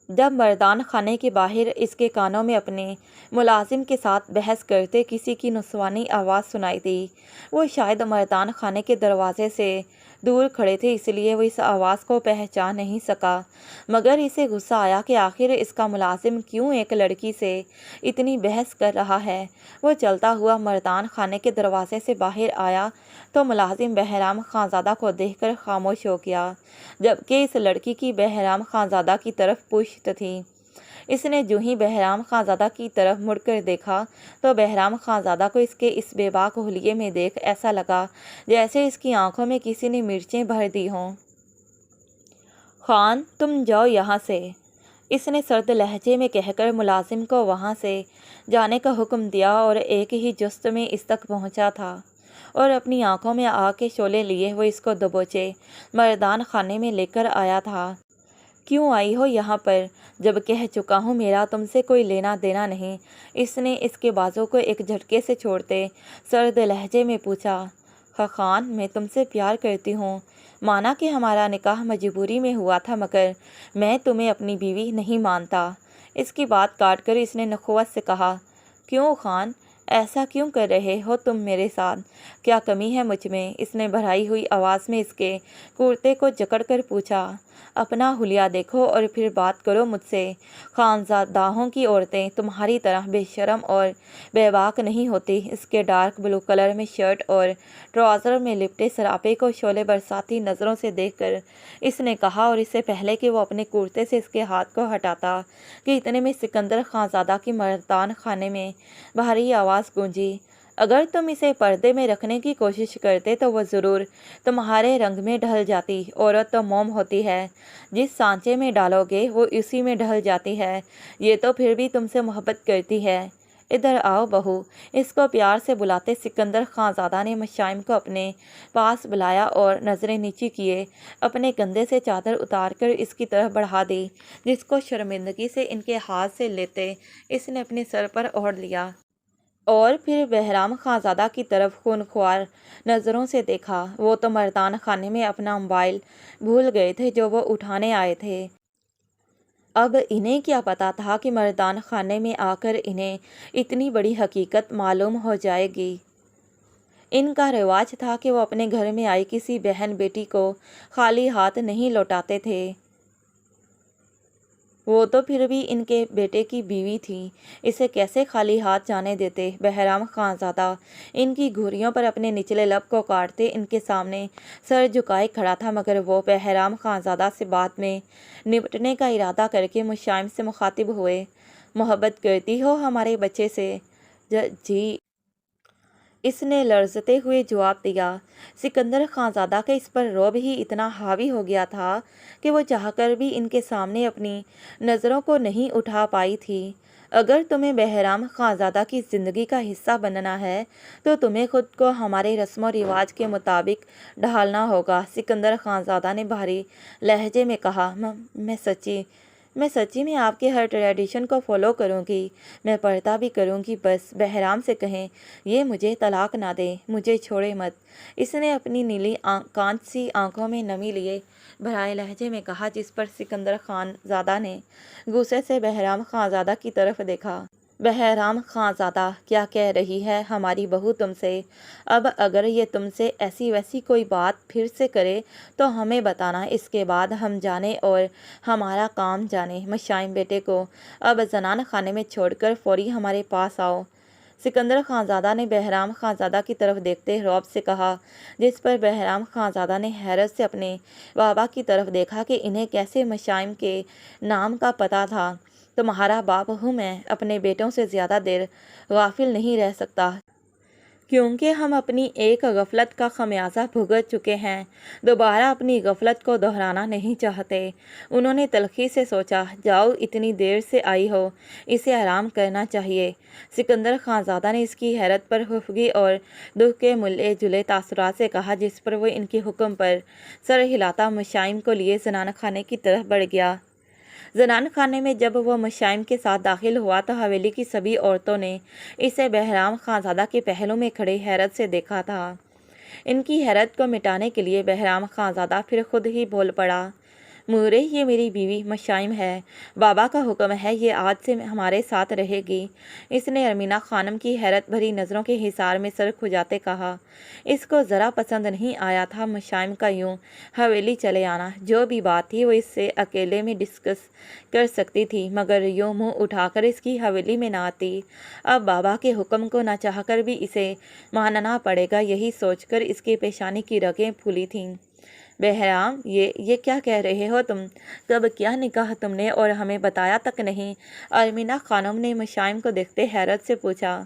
جب مردان خانے کے باہر اس کے کانوں میں اپنے ملازم کے ساتھ بحث کرتے کسی کی نسوانی آواز سنائی دی۔ وہ شاید مردان خانے کے دروازے سے دور کھڑے تھے، اس لیے وہ اس آواز کو پہچان نہیں سکا، مگر اسے غصہ آیا کہ آخر اس کا ملازم کیوں ایک لڑکی سے اتنی بحث کر رہا ہے۔ وہ چلتا ہوا مردان خانے کے دروازے سے باہر آیا تو ملازم بہرام خانزادہ کو دیکھ کر خاموش ہو گیا، جبکہ اس لڑکی کی بہرام خانزادہ کی طرف پشت تھی۔ اس نے جو ہی بہرام خانزادہ کی طرف مڑ کر دیکھا تو بہرام خانزادہ کو اس کے اس بے باک حلیے میں دیکھ ایسا لگا جیسے اس کی آنکھوں میں کسی نے مرچیں بھر دی ہوں۔ خان، تم جاؤ یہاں سے، اس نے سرد لہجے میں کہہ کر ملازم کو وہاں سے جانے کا حکم دیا، اور ایک ہی جست میں اس تک پہنچا تھا اور اپنی آنکھوں میں آگ کے شعلے لیے وہ اس کو دبوچے مردان خانے میں لے کر آیا تھا۔ کیوں آئی ہو یہاں پر، جب کہہ چکا ہوں میرا تم سے کوئی لینا دینا نہیں، اس نے اس کے بازو کو ایک جھٹکے سے چھوڑتے سرد لہجے میں پوچھا۔ خان، میں تم سے پیار کرتی ہوں، مانا کہ ہمارا نکاح مجبوری میں ہوا تھا، مگر میں تمہیں اپنی بیوی نہیں مانتا۔ اس کی بات کاٹ کر اس نے نخوت سے کہا، کیوں خان، ایسا کیوں کر رہے ہو تم میرے ساتھ، کیا کمی ہے مجھ میں؟ اس نے بھرائی ہوئی آواز میں اس کے کرتے کو جکڑ کر پوچھا۔ اپنا حلیہ دیکھو اور پھر بات کرو مجھ سے۔ خانزادہوں کی عورتیں تمہاری طرح بے شرم اور بے باک نہیں ہوتی۔ اس کے ڈارک بلو کلر میں شرٹ اور ٹراؤزر میں لپٹے سراپے کو شعلے برساتی نظروں سے دیکھ کر اس نے کہا، اور اس سے پہلے کہ وہ اپنے کرتے سے اس کے ہاتھ کو ہٹاتا کہ اتنے میں سکندر خانزادہ کی مردان خانے میں بھاری آواز گونجی، اگر تم اسے پردے میں رکھنے کی کوشش کرتے تو وہ ضرور تمہارے رنگ میں ڈھل جاتی۔ عورت تو موم ہوتی ہے، جس سانچے میں ڈالو گے وہ اسی میں ڈھل جاتی ہے۔ یہ تو پھر بھی تم سے محبت کرتی ہے۔ ادھر آؤ بہو، اس کو پیار سے بلاتے سکندر خان زادہ نے مشائم کو اپنے پاس بلایا اور نظریں نیچی کیے اپنے کندھے سے چادر اتار کر اس کی طرف بڑھا دی، جس کو شرمندگی سے ان کے ہاتھ سے لیتے اس نے اپنے سر پر اوڑھ لیا، اور پھر بہرام خان زادہ کی طرف خونخوار نظروں سے دیکھا۔ وہ تو مردان خانے میں اپنا موبائل بھول گئے تھے جو وہ اٹھانے آئے تھے۔ اب انہیں کیا پتا تھا کہ مردان خانے میں آ کر انہیں اتنی بڑی حقیقت معلوم ہو جائے گی۔ ان کا رواج تھا کہ وہ اپنے گھر میں آئی کسی بہن بیٹی کو خالی ہاتھ نہیں لوٹاتے تھے۔ وہ تو پھر بھی ان کے بیٹے کی بیوی تھی، اسے کیسے خالی ہاتھ جانے دیتے؟ بہرام خان زادہ ان کی گھوریوں پر اپنے نچلے لب کو کاٹتے ان کے سامنے سر جھکائے کھڑا تھا، مگر وہ بہرام خان زادہ سے بات میں نمٹنے کا ارادہ کر کے مشائم سے مخاطب ہوئے۔ محبت کرتی ہو ہمارے بچے سے؟ جی، اس نے لرزتے ہوئے جواب دیا۔ سکندر خان زادہ کا اس پر رعب ہی اتنا حاوی ہو گیا تھا کہ وہ چاہ کر بھی ان کے سامنے اپنی نظروں کو نہیں اٹھا پائی تھی۔ اگر تمہیں بہرام خان زادہ کی زندگی کا حصہ بننا ہے تو تمہیں خود کو ہمارے رسم و رواج کے مطابق ڈھالنا ہوگا، سکندر خان زادہ نے بھاری لہجے میں کہا۔ میں سچی میں آپ کے ہر ٹریڈیشن کو فالو کروں گی، میں پردہ بھی کروں گی، بس بہرام سے کہیں یہ مجھے طلاق نہ دے، مجھے چھوڑے مت۔ اس نے اپنی نیلی کانچ سی آنکھوں میں نمی لیے بھرائے لہجے میں کہا، جس پر سکندر خان زادہ نے غصے سے بہرام خان زادہ کی طرف دیکھا۔ بہرام خان زادہ، کیا کہہ رہی ہے ہماری بہو تم سے؟ اب اگر یہ تم سے ایسی ویسی کوئی بات پھر سے کرے تو ہمیں بتانا، اس کے بعد ہم جانے اور ہمارا کام جانے۔ مشائم بیٹے کو اب زنان خانے میں چھوڑ کر فوری ہمارے پاس آؤ، سکندر خان زادہ نے بہرام خان زادہ کی طرف دیکھتے رعب سے کہا، جس پر بہرام خان زادہ نے حیرت سے اپنے بابا کی طرف دیکھا کہ انہیں کیسے مشائم کے نام کا پتہ تھا۔ تمہارا باپ ہوں میں، اپنے بیٹوں سے زیادہ دیر غافل نہیں رہ سکتا، کیونکہ ہم اپنی ایک غفلت کا خمیازہ بھگت چکے ہیں، دوبارہ اپنی غفلت کو دہرانا نہیں چاہتے۔ انہوں نے تلخی سے سوچا، جاؤ، اتنی دیر سے آئی ہو، اسے آرام کرنا چاہیے۔ سکندر خان زادہ نے اس کی حیرت پر خفگی اور دکھ کے ملے جلے تاثرات سے کہا، جس پر وہ ان کے حکم پر سر ہلاتا مشائم کو لیے زنان خانے کی طرف بڑھ گیا۔ زنان خانے میں جب وہ مشائم کے ساتھ داخل ہوا تو حویلی کی سبھی عورتوں نے اسے بہرام خان زادہ کے پہلو میں کھڑے حیرت سے دیکھا تھا۔ ان کی حیرت کو مٹانے کے لیے بہرام خان زادہ پھر خود ہی بول پڑا، مورے، یہ میری بیوی مشائم ہے، بابا کا حکم ہے یہ آج سے ہمارے ساتھ رہے گی۔ اس نے ارمینا خانم کی حیرت بھری نظروں کے حصار میں سر کھجاتے کہا۔ اس کو ذرا پسند نہیں آیا تھا مشائم کا یوں حویلی چلے آنا، جو بھی بات تھی وہ اس سے اکیلے میں ڈسکس کر سکتی تھی، مگر یوں منہ اٹھا کر اس کی حویلی میں نہ آتی۔ اب بابا کے حکم کو نہ چاہ کر بھی اسے ماننا پڑے گا، یہی سوچ کر اس کی پیشانی کی رگیں پھولی تھیں۔ بہرام، یہ کیا کہہ رہے ہو تم؟ کب کیا نکاح تم نے اور ہمیں بتایا تک نہیں؟ ارمینا خانم نے مشائم کو دیکھتے حیرت سے پوچھا۔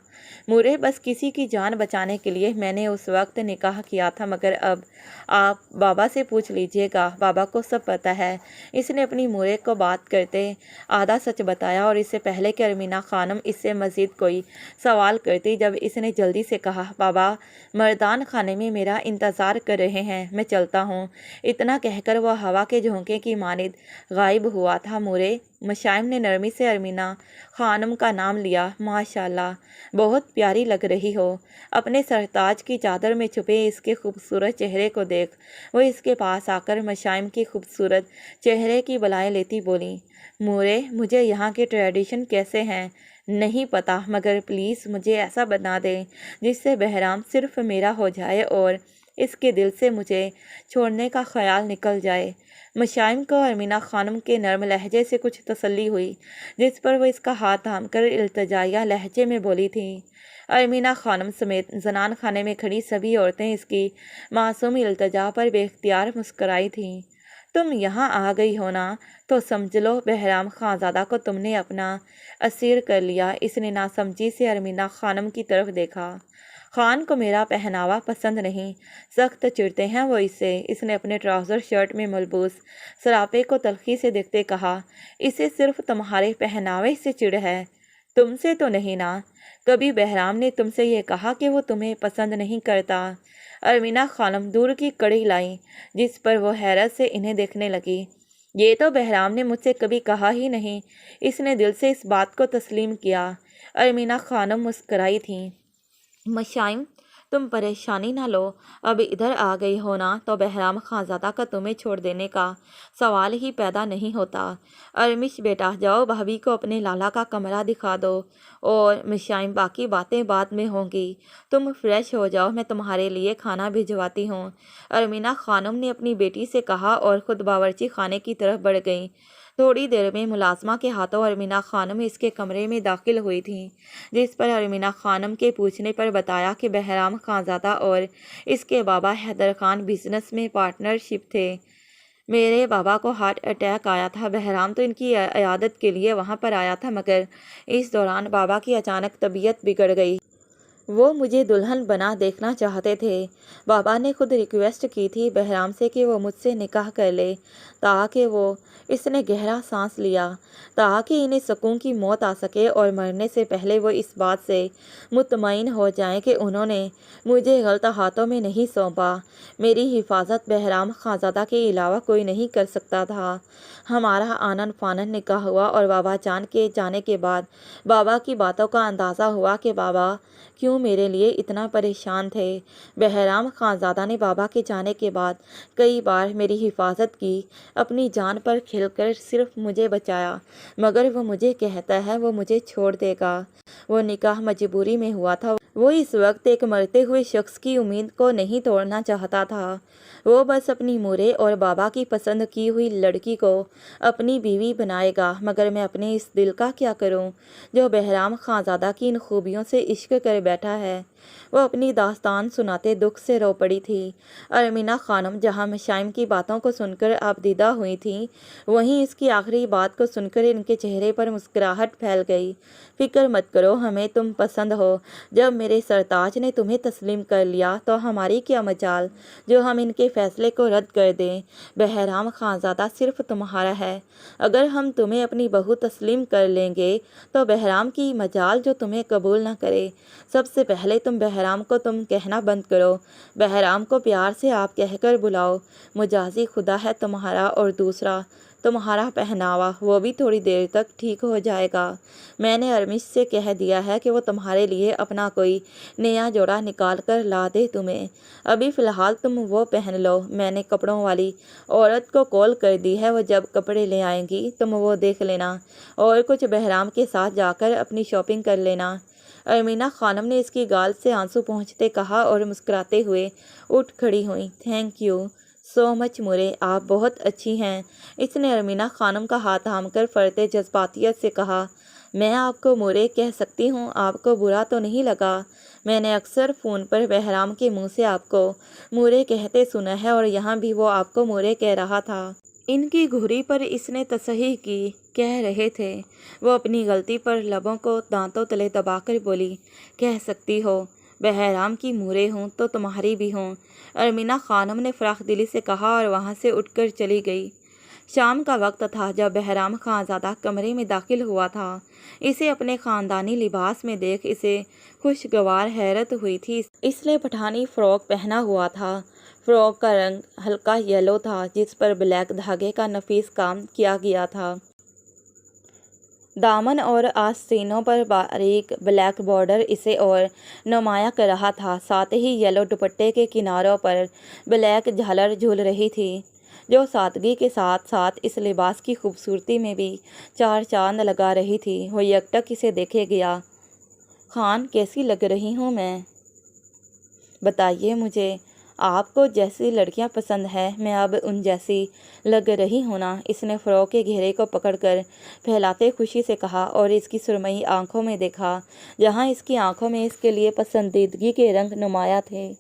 مورے، بس کسی کی جان بچانے کے لیے میں نے اس وقت نکاح کیا تھا، مگر اب آپ بابا سے پوچھ لیجئے گا، بابا کو سب پتہ ہے۔ اس نے اپنی مورے کو بات کرتے آدھا سچ بتایا، اور اس سے پہلے کہ ارمینا خانم اس سے مزید کوئی سوال کرتی، جب اس نے جلدی سے کہا، بابا مردان خانے میں میرا انتظار کر رہے ہیں، میں چلتا ہوں۔ اتنا کہہ کر وہ ہوا کے جھونکے کی مانند غائب ہوا تھا۔ مورے، مشائم نے نرمی سے ارمینا خانم کا نام لیا، ماشاءاللہ، بہت پیاری لگ رہی ہو۔ اپنے سرتاج کی چادر میں چھپے اس کے خوبصورت چہرے کو دیکھ وہ اس کے پاس آ کر مشائم کے خوبصورت چہرے کی بلائیں لیتی بولی، مورے، مجھے یہاں کے ٹریڈیشن کیسے ہیں نہیں پتا، مگر پلیز مجھے ایسا بنا دیں جس سے بہرام صرف میرا ہو جائے اور اس کے دل سے مجھے چھوڑنے کا خیال نکل جائے۔ مشائم کو ارمینا خانم کے نرم لہجے سے کچھ تسلی ہوئی، جس پر وہ اس کا ہاتھ تھام کر التجائیہ لہجے میں بولی تھی۔ ارمینا خانم سمیت زنان خانے میں کھڑی سبھی عورتیں اس کی معصوم التجا پر بے اختیار مسکرائی تھیں۔ تم یہاں آ گئی ہو نا، تو سمجھ لو بہرام خان زادہ کو تم نے اپنا اسیر کر لیا۔ اس نے ناسمجھی سے ارمینا خانم کی طرف دیکھا۔ خان کو میرا پہناوا پسند نہیں، سخت چڑھتے ہیں وہ اس سے۔ اس نے اپنے ٹراؤزر شرٹ میں ملبوس سراپے کو تلخی سے دیکھتے کہا، اسے صرف تمہارے پہناوے سے چڑ ہے، تم سے تو نہیں نا؟ کبھی بہرام نے تم سے یہ کہا کہ وہ تمہیں پسند نہیں کرتا؟ ارمینہ خانم دور کی کڑی لائیں جس پر وہ حیرت سے انہیں دیکھنے لگی۔ یہ تو بہرام نے مجھ سے کبھی کہا ہی نہیں۔ اس نے دل سے اس بات کو تسلیم کیا۔ ارمینہ خانم مسکرائی تھیں۔ مشائم، تم پریشانی نہ لو، اب ادھر آ گئی ہو نا تو بہرام خانزادہ کا تمہیں چھوڑ دینے کا سوال ہی پیدا نہیں ہوتا۔ ارمش بیٹا، جاؤ بھابھی کو اپنے لالا کا کمرہ دکھا دو، اور مشائم باقی باتیں بعد میں ہوں گی، تم فریش ہو جاؤ، میں تمہارے لیے کھانا بھجواتی ہوں۔ ارمینہ خانم نے اپنی بیٹی سے کہا اور خود باورچی خانے کی طرف بڑھ گئیں۔ تھوڑی دیر میں ملازمہ کے ہاتھوں ارمینہ خانم اس کے کمرے میں داخل ہوئی تھیں، جس پر ارمینہ خانم کے پوچھنے پر بتایا کہ بہرام خانزادہ اور اس کے بابا حیدر خان بزنس میں پارٹنرشپ تھے۔ میرے بابا کو ہارٹ اٹیک آیا تھا، بہرام تو ان کی عیادت کے لیے وہاں پر آیا تھا، مگر اس دوران بابا کی اچانک طبیعت بگڑ گئی۔ وہ مجھے دلہن بنا دیکھنا چاہتے تھے۔ بابا نے خود ریکویسٹ کی تھی بہرام سے کہ وہ مجھ سے نکاح کر لے تاکہ وہ، اس نے گہرا سانس لیا، تاکہ انہیں سکون کی موت آ سکے اور مرنے سے پہلے وہ اس بات سے مطمئن ہو جائیں کہ انہوں نے مجھے غلط ہاتھوں میں نہیں سونپا۔ میری حفاظت بہرام خانزادہ کے علاوہ کوئی نہیں کر سکتا تھا۔ ہمارا آنن فانن نکاح ہوا اور بابا جان کے جانے کے بعد بابا کی باتوں کا اندازہ ہوا کہ بابا کیوں میرے لیے اتنا پریشان تھے۔ بہرام خانزادہ نے بابا کے جانے کے بعد کئی بار میری حفاظت کی، اپنی جان پر کھل کر صرف مجھے بچایا، مگر وہ مجھے کہتا ہے وہ مجھے چھوڑ دے گا۔ وہ نکاح مجبوری میں ہوا تھا، وہ اس وقت ایک مرتے ہوئے شخص کی امید کو نہیں توڑنا چاہتا تھا۔ وہ بس اپنی مورے اور بابا کی پسند کی ہوئی لڑکی کو اپنی بیوی بنائے گا، مگر میں اپنے اس دل کا کیا کروں جو بہرام خانزادہ کی ان خوبیوں سے عشق کر بیٹھا ہے۔ وہ اپنی داستان سناتے دکھ سے رو پڑی تھی۔ ارمینہ خانم جہاں مشائم کی باتوں کو سن کر آبدیدہ ہوئی تھیں، وہیں اس کی آخری بات کو سن کر ان کے چہرے پر مسکراہٹ پھیل گئی۔ فکر مت کرو، ہمیں تم پسند ہو۔ جب میرے سرتاج نے تمہیں تسلیم کر لیا تو ہماری کیا مجال جو ہم ان کے فیصلے کو رد کر دیں۔ بہرام خانزادہ صرف تمہارا ہے۔ اگر ہم تمہیں اپنی بہو تسلیم کر لیں گے تو بہرام کی مجال جو تمہیں قبول نہ کرے۔ سب سے پہلے تم بہرام کو تم کہنا بند کرو، بہرام کو پیار سے آپ کہہ کر بلاؤ۔ مجازی خدا ہے تمہارا، اور دوسرا تمہارا پہناوا، وہ بھی تھوڑی دیر تک ٹھیک ہو جائے گا۔ میں نے ارمش سے کہہ دیا ہے کہ وہ تمہارے لیے اپنا کوئی نیا جوڑا نکال کر لا دے تمہیں۔ ابھی فی الحال تم وہ پہن لو، میں نے کپڑوں والی عورت کو کال کر دی ہے، وہ جب کپڑے لے آئیں گی تم وہ دیکھ لینا، اور کچھ بہرام کے ساتھ جا کر اپنی شاپنگ کر لینا۔ ارمینہ خانم نے اس کی گال سے آنسو پہنچتے کہا اور مسکراتے ہوئے اٹھ کھڑی ہوئیں۔ تھینک یو سو مچ مورے، آپ بہت اچھی ہیں۔ اس نے ارمینہ خانم کا ہاتھ تھام کر فرتے جذباتیت سے کہا، میں آپ کو مورے کہہ سکتی ہوں، آپ کو برا تو نہیں لگا؟ میں نے اکثر فون پر بہرام کے منہ سے آپ کو مورے کہتے سنا ہے، اور یہاں بھی وہ آپ کو مورے کہہ رہا تھا۔ ان کی گھڑی پر اس نے تصحیح کی، کہہ رہے تھے۔ وہ اپنی غلطی پر لبوں کو دانتوں تلے دبا کر بولی، کہہ سکتی ہو، بہرام کی مورے ہوں تو تمہاری بھی ہوں۔ ارمینہ خانم نے فراخ دلی سے کہا اور وہاں سے اٹھ کر چلی گئی۔ شام کا وقت تھا جب بہرام خانزادہ کمرے میں داخل ہوا تھا۔ اسے اپنے خاندانی لباس میں دیکھ اسے خوشگوار حیرت ہوئی تھی۔ اس نے پٹھانی فراک پہنا ہوا تھا۔ فراک کا رنگ ہلکا یلو تھا، جس پر بلیک دھاگے کا نفیس کام کیا گیا تھا۔ دامن اور آستینوں پر باریک بلیک بارڈر اسے اور نمایاں کر رہا تھا، ساتھ ہی یلو دوپٹے کے کناروں پر بلیک جھالر جھول رہی تھی، جو سادگی کے ساتھ ساتھ اس لباس کی خوبصورتی میں بھی چار چاند لگا رہی تھی۔ وہ یکٹک اسے دیکھے گیا۔ خان، کیسی لگ رہی ہوں میں؟ بتائیے مجھے، آپ کو جیسی لڑکیاں پسند ہیں میں اب ان جیسی لگ رہی ہوں نا؟ اس نے فراک کے گھیرے کو پکڑ کر پھیلاتے خوشی سے کہا اور اس کی سرمئی آنکھوں میں دیکھا، جہاں اس کی آنکھوں میں اس کے لیے پسندیدگی کے رنگ نمایاں تھے۔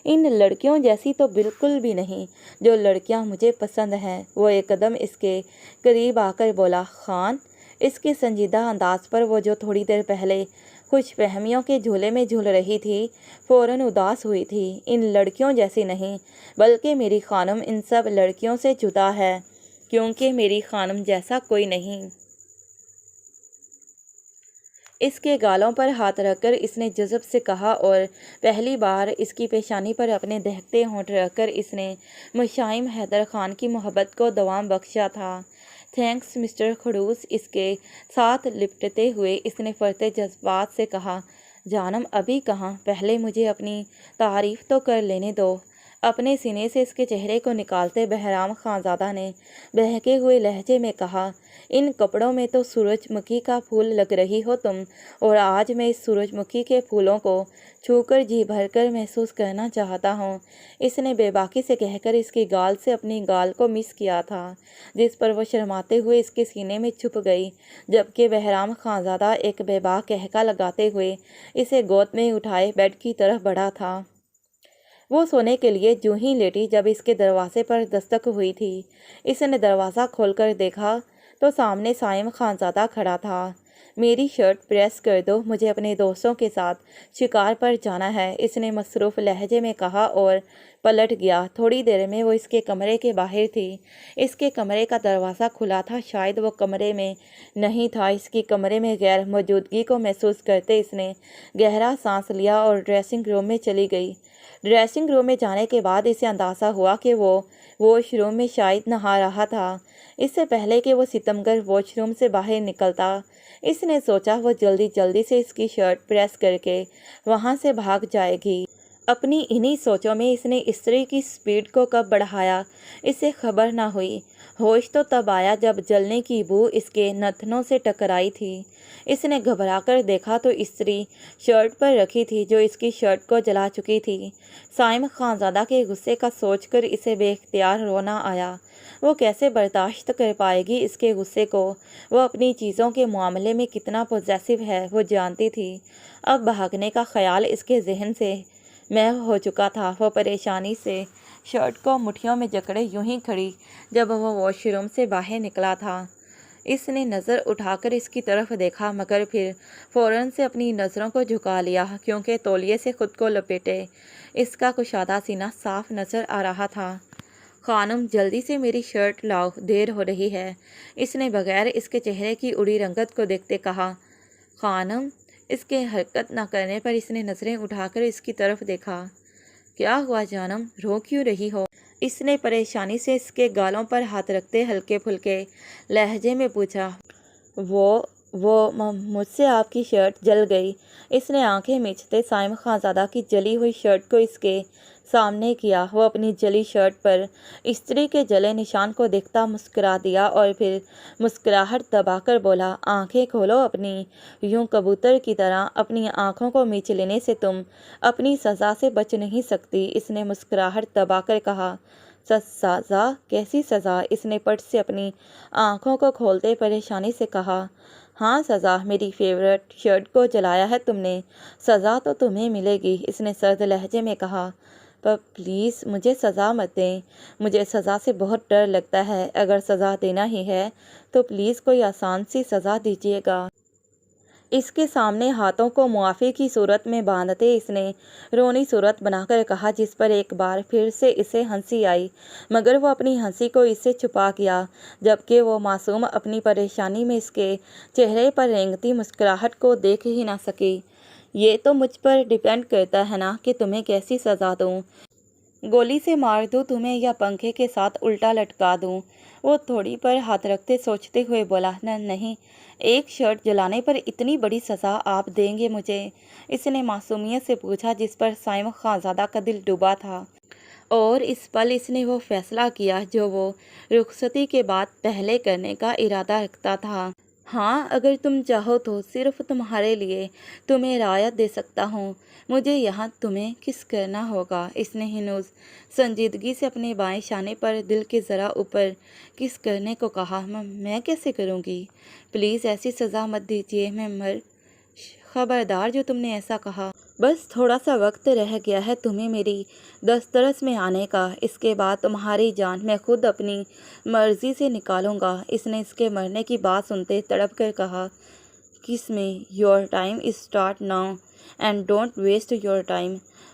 ان لڑکیوں جیسی تو بالکل بھی نہیں جو لڑکیاں مجھے پسند ہیں۔ وہ ایک قدم اس کے قریب آ کر بولا۔ خان، اس کے سنجیدہ انداز پر وہ جو تھوڑی دیر پہلے خوش فہمیوں کے جھولے میں جھول رہی تھی، فوراً اداس ہوئی تھی۔ ان لڑکیوں جیسی نہیں، بلکہ میری خانم ان سب لڑکیوں سے جدا ہے، کیونکہ میری خانم جیسا کوئی نہیں۔ اس کے گالوں پر ہاتھ رکھ کر اس نے جذب سے کہا اور پہلی بار اس کی پیشانی پر اپنے دہکتے ہونٹ رکھ کر اس نے مشائم حیدر خان کی محبت کو دوام بخشا تھا۔ تھینکس مسٹر خڑوس، اس کے ساتھ لپٹتے ہوئے اس نے فرتے جذبات سے کہا۔ جانم ابھی کہاں، پہلے مجھے اپنی تعریف تو کر لینے دو۔ اپنے سینے سے اس کے چہرے کو نکالتے بہرام خانزادہ نے بہکے ہوئے لہجے میں کہا، ان کپڑوں میں تو سورج مکھی کا پھول لگ رہی ہو تم، اور آج میں اس سورج مکھی کے پھولوں کو چھو کر جی بھر کر محسوس کرنا چاہتا ہوں۔ اس نے بے باکی سے کہہ کر اس کی گال سے اپنی گال کو مس کیا تھا، جس پر وہ شرماتے ہوئے اس کے سینے میں چھپ گئی، جبکہ بہرام خانزادہ ایک بے باک قہقہ لگاتے ہوئے اسے گود میں اٹھائے بیڈ کی طرف بڑھا تھا۔ وہ سونے کے لیے جوں ہی لیٹی جب اس کے دروازے پر دستک ہوئی تھی۔ اس نے دروازہ کھول کر دیکھا تو سامنے سائم خانزادہ کھڑا تھا۔ میری شرٹ پریس کر دو، مجھے اپنے دوستوں کے ساتھ شکار پر جانا ہے، اس نے مصروف لہجے میں کہا اور پلٹ گیا۔ تھوڑی دیر میں وہ اس کے کمرے کے باہر تھی۔ اس کے کمرے کا دروازہ کھلا تھا، شاید وہ کمرے میں نہیں تھا۔ اس کی کمرے میں غیر موجودگی کو محسوس کرتے اس نے گہرا سانس لیا اور ڈریسنگ روم میں چلی گئی۔ ڈریسنگ روم میں جانے کے بعد اسے اندازہ ہوا کہ وہ واش روم میں شاید نہا رہا تھا۔ اس سے پہلے کہ وہ ستمگر واش روم سے باہر نکلتا، اس نے سوچا وہ جلدی جلدی سے اس کی شرٹ پریس کر کے وہاں سے بھاگ جائے گی۔ اپنی انہی سوچوں میں اس نے استری کی سپیڈ کو کب بڑھایا اسے خبر نہ ہوئی۔ ہوش تو تب آیا جب جلنے کی بو اس کے نتنوں سے ٹکرائی تھی۔ اس نے گھبرا کر دیکھا تو استری شرٹ پر رکھی تھی جو اس کی شرٹ کو جلا چکی تھی۔ سائم خانزادہ کے غصے کا سوچ کر اسے بے اختیار رونا آیا۔ وہ کیسے برداشت کر پائے گی اس کے غصے کو؟ وہ اپنی چیزوں کے معاملے میں کتنا پوزیسو ہے وہ جانتی تھی۔ اب بھاگنے کا خیال اس کے ذہن سے محو ہو چکا تھا۔ وہ پریشانی سے شرٹ کو مٹھیوں میں جکڑے یوں ہی کھڑی جب وہ واش روم سے باہر نکلا تھا۔ اس نے نظر اٹھا کر اس کی طرف دیکھا، مگر پھر فوراً سے اپنی نظروں کو جھکا لیا کیونکہ تولیے سے خود کو لپیٹے اس کا کشادہ سینہ صاف نظر آ رہا تھا۔ خانم جلدی سے میری شرٹ لاؤ، دیر ہو رہی ہے، اس نے بغیر اس کے چہرے کی اڑی رنگت کو دیکھتے کہا۔ خانم، اس کے حرکت نہ کرنے پر اس نے نظریں اٹھا کر اس کی طرف دیکھا۔ کیا ہوا جانم، رو کیوں رہی ہو؟ اس نے پریشانی سے اس کے گالوں پر ہاتھ رکھتے ہلکے پھلکے لہجے میں پوچھا۔ مجھ سے آپ کی شرٹ جل گئی۔ اس نے آنکھیں میچتے سائم خانزادہ کی جلی ہوئی شرٹ کو اس کے سامنے کیا۔ وہ اپنی جلی شرٹ پر استری کے جلے نشان کو دیکھتا مسکرا دیا اور پھر مسکراہٹ دبا کر بولا، آنکھیں کھولو اپنی، یوں کبوتر کی طرح اپنی آنکھوں کو میچ لینے سے تم اپنی سزا سے بچ نہیں سکتی۔ اس نے مسکراہٹ دبا کر کہا۔ سزا؟ کیسی سزا؟ اس نے پٹ سے اپنی آنکھوں کو کھولتے پریشانی سے کہا۔ ہاں سزا، میری فیورٹ شرٹ کو جلایا ہے تم نے، سزا تو تمہیں ملے گی، اس نے سرد لہجے میں کہا۔ پر پلیز مجھے سزا مت دیں، مجھے سزا سے بہت ڈر لگتا ہے، اگر سزا دینا ہی ہے تو پلیز کوئی آسان سی سزا دیجیے گا۔ اس کے سامنے ہاتھوں کو معافی کی صورت میں باندھتے اس نے رونی صورت بنا کر کہا، جس پر ایک بار پھر سے اسے ہنسی آئی، مگر وہ اپنی ہنسی کو اس سے چھپا گیا، جبکہ وہ معصوم اپنی پریشانی میں اس کے چہرے پر رینگتی مسکراہٹ کو دیکھ ہی نہ سکی۔ یہ تو مجھ پر ڈیپینڈ کرتا ہے نا کہ تمہیں کیسی سزا دوں، گولی سے مار دوں تمہیں یا پنکھے کے ساتھ الٹا لٹکا دوں؟ وہ تھوڑی پر ہاتھ رکھتے سوچتے ہوئے بولا، نہیں، ایک شرٹ جلانے پر اتنی بڑی سزا آپ دیں گے مجھے؟ اس نے معصومیت سے پوچھا، جس پر سائم خانزادہ کا دل ڈوبا تھا، اور اس پل اس نے وہ فیصلہ کیا جو وہ رخصتی کے بعد پہلے کرنے کا ارادہ رکھتا تھا۔ ہاں، اگر تم چاہو تو صرف تمہارے لیے تمہیں رعایت دے سکتا ہوں، مجھے یہاں تمہیں کس کرنا ہوگا۔ اس نے ہنوز سنجیدگی سے اپنے بائیں شانے پر دل کے ذرا اوپر کس کرنے کو کہا۔ میں کیسے کروں گی؟ پلیز ایسی سزا مت دیجیے، میں خبردار جو تم نے ایسا کہا۔ بس تھوڑا سا وقت رہ گیا ہے تمہیں میری دسترس میں آنے کا، اس کے بعد تمہاری جان میں خود اپنی مرضی سے نکالوں گا۔ اس نے اس کے مرنے کی بات سنتے تڑپ کر کہا، kiss me, your time is start now and don't waste your time.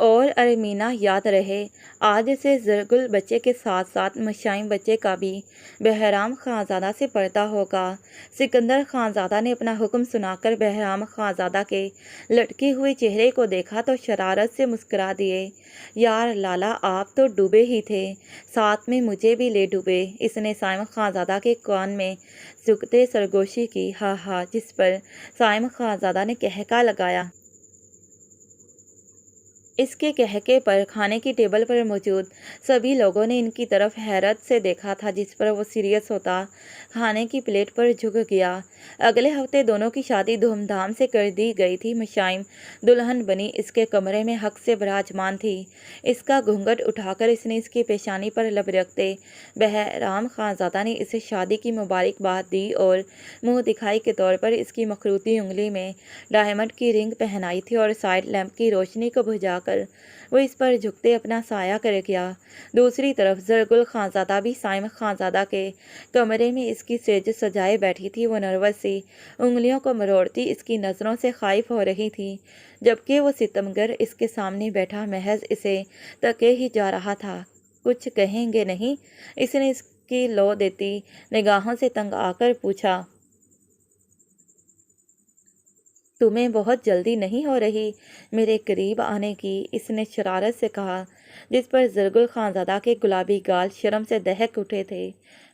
اور ارمینا یاد رہے۔ آج سے زرگل بچے کے ساتھ ساتھ مشائم بچے کا بھی بہرام خانزادہ سے پردہ ہوگا۔ سکندر خانزادہ نے اپنا حکم سنا کر بہرام خانزادہ کے لٹکے ہوئے چہرے کو دیکھا تو شرارت سے مسکرا دیے۔ یار لالا، آپ تو ڈوبے ہی تھے، ساتھ میں مجھے بھی لے ڈوبے۔ اس نے سائم خانزادہ کے کان میں جھکتے سرگوشی کی، ہاں ہاں، جس پر سائم خانزادہ نے کہکا لگایا۔ اس کے کہکے پر کھانے کی ٹیبل پر موجود سبھی لوگوں نے ان کی طرف حیرت سے دیکھا تھا، جس پر وہ سیریس ہوتا کھانے کی پلیٹ پر جھک گیا۔ اگلے ہفتے دونوں کی شادی دھوم دھام سے کر دی گئی تھی۔ مشائم دلہن بنی اس کے کمرے میں حق سے براجمان تھی۔ اس کا گھونگھٹ اٹھا کر اس نے اس کی پیشانی پر لب رکھتے بہرام خانزادہ نے اسے شادی کی مبارکباد دی اور منہ دکھائی کے طور پر اس کی مخروطی انگلی میں ڈائمنڈ کی رنگ پہنائی تھی اور سائڈ لیمپ کی روشنی کو بجھا کر وہ اس پر جھکتے اپنا سایہ کر گیا۔ دوسری طرف زرگل خانزادہ بھی سائم خانزادہ کے کمرے میں اس کی سیج سجائے بیٹھی تھی۔ وہ نروس سی انگلیوں کو مروڑتی اس کی نظروں سے خائف ہو رہی تھی، جبکہ وہ ستمگر اس کے سامنے بیٹھا محض اسے تکے ہی جا رہا تھا۔ کچھ کہیں گے نہیں؟ اس نے اس کی لو دیتی نگاہوں سے تنگ آ کر پوچھا۔ تمہیں بہت جلدی نہیں ہو رہی میرے قریب آنے کی؟ اس نے شرارت سے کہا، جس پر زرگل خانزادہ کے گلابی گال شرم سے دہک اٹھے تھے۔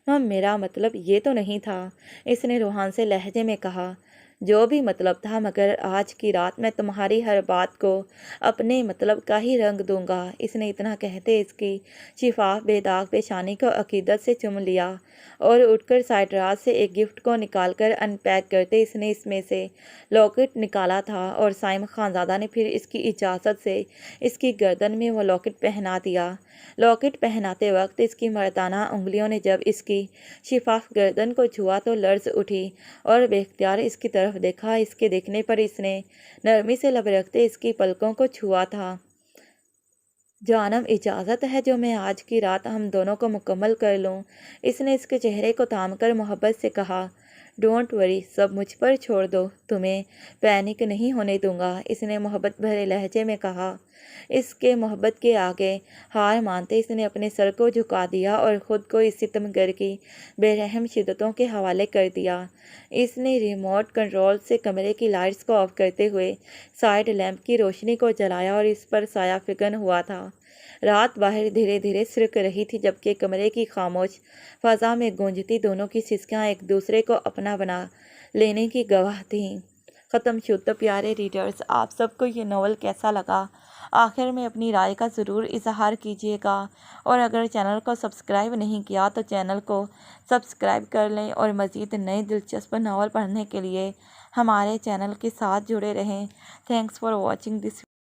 میرا مطلب یہ تو نہیں تھا، اس نے روحان سے لہجے میں کہا۔ جو بھی مطلب تھا، مگر آج کی رات میں تمہاری ہر بات کو اپنے مطلب کا ہی رنگ دوں گا۔ اس نے اتنا کہتے اس کی شفاف بے داغ پیشانی کو عقیدت سے چوم لیا اور اٹھ کر سائڈ راز سے ایک گفٹ کو نکال کر ان پیک کرتے اس نے اس میں سے لاکٹ نکالا تھا اور سائم خانزادہ نے پھر اس کی اجازت سے اس کی گردن میں وہ لاکٹ پہنا دیا۔ لاکٹ پہناتے وقت اس کی مردانہ انگلیوں نے جب اس کی شفاف گردن کو چھوا تو لرز اٹھی اور بے اختیار اس کی طرف دیکھا۔ اس کے دیکھنے پر اس نے نرمی سے لب رکھتے اس کی پلکوں کو چھوا تھا۔ جانم، اجازت ہے جو میں آج کی رات ہم دونوں کو مکمل کر لوں؟ اس نے اس کے چہرے کو تھام کر محبت سے کہا۔ ڈونٹ وری، سب مجھ پر چھوڑ دو، تمہیں پینک نہیں ہونے دوں گا، اس نے محبت بھرے لہجے میں کہا۔ اس کے محبت کے آگے ہار مانتے اس نے اپنے سر کو جھکا دیا اور خود کو اس ستمگر کی بے رحم شدتوں کے حوالے کر دیا۔ اس نے ریموٹ کنٹرول سے کمرے کی لائٹس کو آف کرتے ہوئے سائڈ لیمپ کی روشنی کو جلایا اور اس پر سایہ فگن ہوا تھا۔ رات باہر دھیرے دھیرے سرک رہی تھی، جبکہ کمرے کی خاموش فضا میں گونجتی دونوں کی سسکیاں ایک دوسرے کو اپنا بنا لینے کی گواہ تھیں۔ ختم شد۔ تو پیارے ریڈرز، آپ سب کو یہ ناول کیسا لگا؟ آخر میں اپنی رائے کا ضرور اظہار کیجیے گا، اور اگر چینل کو سبسکرائب نہیں کیا تو چینل کو سبسکرائب کر لیں اور مزید نئے دلچسپ ناول پڑھنے کے لیے ہمارے چینل کے ساتھ جڑے رہیں۔ Thanks for watching this